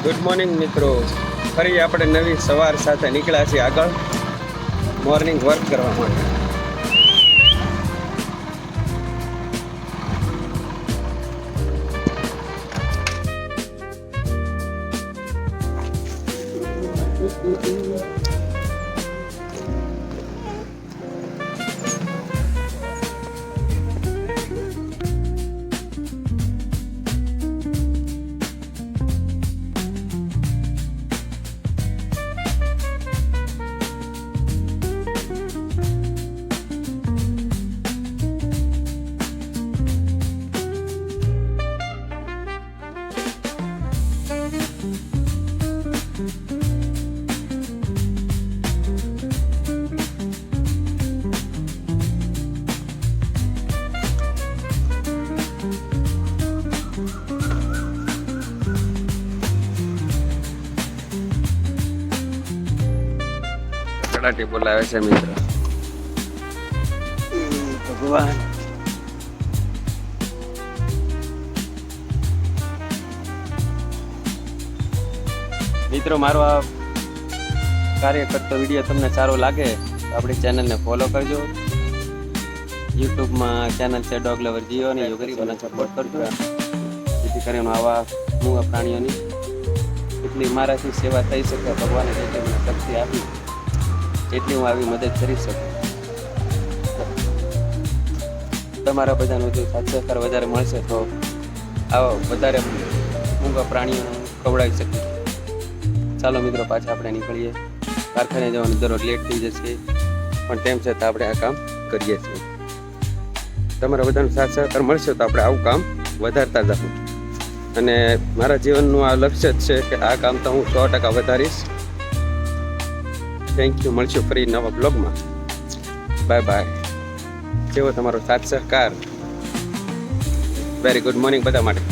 Good morning મિત્રો, ફરી આપણે નવી સવાર સાથે નીકળ્યા છીએ આગળ મોર્નિંગ વર્ક કરવા માટે. કડાટી બોલાવે છે મિત્ર. ભગવાન મિત્રો, મારો આ કાર્ય કરતો વિડીયો તમને સારો લાગે તો આપણી ચેનલને ફોલો કરજો. યુટ્યુબમાં ચેનલ છે ડોગ લવર જીઓ અને યોગરીઓને સપોર્ટ કરજો, જેથી કરીને આવા મૂંગા પ્રાણીઓની એટલી મારાથી સેવા થઈ શકે. ભગવાને જેટલી મને શક્તિ આપી એટલી હું આવી મદદ કરી શકું. તમારા બધાનો જો સાથ સહકાર વધારે મળશે તો આવા વધારે મૂંગા પ્રાણીઓ ખવડાવી શકીએ. ચાલો મિત્રો, પાછા આપણે નીકળીએ. કારખાને જવાનું દરરોજ લેટ થઈ જશે, પણ તેમ છતાં આપણે આ કામ કરીએ છીએ. તમારા બધાનો સાથ સહકાર મળશે તો આપણે આવું કામ વધારતા જશું. અને મારા જીવનનું આ લક્ષ્ય જ છે કે આ કામ તો હું 100% વધારીશ. Thank you. મળશું ફરી નવા બ્લોગમાં. Bye bye. જેવો તમારો સાથ સહકાર. વેરી ગુડ મોર્નિંગ બધા માટે.